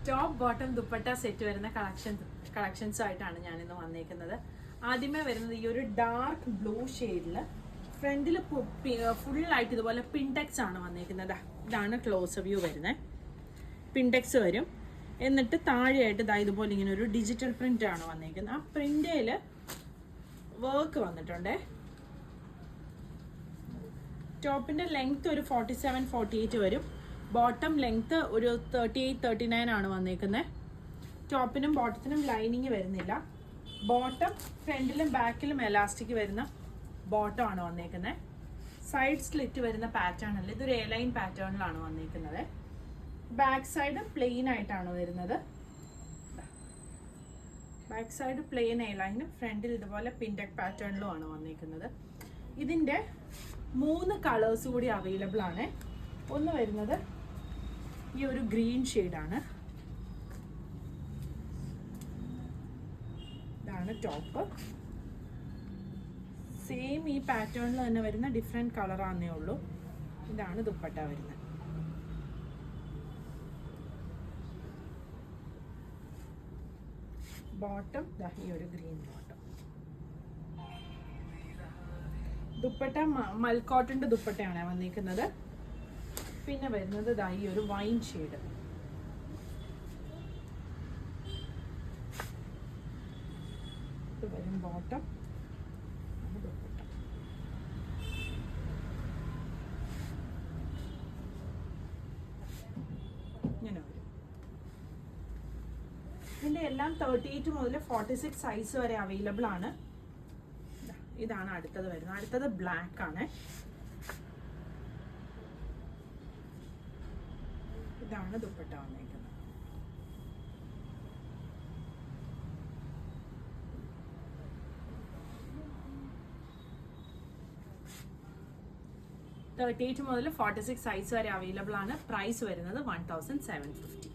Top bottom dupatta set വരുന്ന കളക്ഷൻസുമായിട്ടാണ് ഞാനിന്ന് വന്നേക്കുന്നത്. ആദ്യമേ വരുന്നത് ഈ ഒരു ഡാർക്ക് ബ്ലൂ ഷെയ്ഡിൽ ഫ്രണ്ടിൽ ഫുള്ളായിട്ട് ഇതുപോലെ പിൻടെക്സ് ആണ് വന്നേക്കുന്നത്. ഇതാണ് ക്ലോസ് വ്യൂ വരുന്നത്. പിൻടെക്സ് വരും. എന്നിട്ട് താഴെയായിട്ട് ഇതുപോലെ ഇങ്ങനെ ഒരു ഡിജിറ്റൽ പ്രിന്റ് ആണ് വന്നേക്കുന്നത്. ആ പ്രിന്റിൽ വർക്ക് വന്നിട്ടുണ്ടേ. ടോപ്പിന്റെ ലെങ്ത് ഒരു 47-48 വരും. ബോട്ടം ലെങ്ത് ഒരു 38-39 ആണ് വന്നേക്കുന്നത്. ടോപ്പിനും ബോട്ടത്തിനും ലൈനിങ് വരുന്നില്ല. ബോട്ടം ഫ്രണ്ടിലും ബാക്കിലും എലാസ്റ്റിക് വരുന്ന ബോട്ടം ആണ് വന്നേക്കുന്നത്. സൈഡ് സ്ലിറ്റ് വരുന്ന പാറ്റേണിൽ ഇതൊരു എ ലൈൻ പാറ്റേണിലാണ് വന്നേക്കുന്നത്. ബാക്ക് സൈഡ് പ്ലെയിൻ ആയിട്ടാണ് വരുന്നത്. ബാക്ക് സൈഡ് പ്ലെയിൻ എ ലൈനും ഫ്രണ്ടിൽ ഇതുപോലെ പിൻടെക് പാറ്റേണിലും ആണ് വന്നേക്കുന്നത്. ഇതിൻ്റെ 3 കളേഴ്സ് കൂടി അവൈലബിൾ ആണ്. ഒന്ന് വരുന്നത് ഈ ഒരു ഗ്രീൻ ഷെയ്ഡാണ്. ഇതാണ് ടോപ്പ്. സെയിം ഈ പാറ്റേണിൽ തന്നെ വരുന്ന ഡിഫറെൻറ്റ് കളറാന്നേ ഉള്ളൂ. ഇതാണ് ദുപ്പട്ട വരുന്നത്. ബോട്ടം ഈ ഒരു ഗ്രീൻ ബോട്ടം. ദുപ്പട്ട മൽക്കോട്ടൻ്റെ ദുപ്പട്ടയാണ് വന്നിരിക്കുന്നത്. പിന്നെ വരുന്നത് ഈ ഒരു വൈൻ ഷെയ്ഡ്. ഇത് വരും ബോട്ടം. ദുപ്പട്ട ഇങ്ങനെ വരും. ഇതിൻ്റെ എല്ലാം 38 മുതൽ 46 സൈസ് വരെ അവൈലബിൾ ആണ്. ഇതാണ് അടുത്തത് വരുന്നത്. അടുത്തത് ബ്ലാക്ക് ആണ്. ഇതാണ് ദുപ്പട്ട വന്നിരിക്കുന്നത്. $38 മുതൽ 46 സൈസ് വരെ അവൈലബിൾ ആണ്. പ്രൈസ് വരുന്നത് 1750.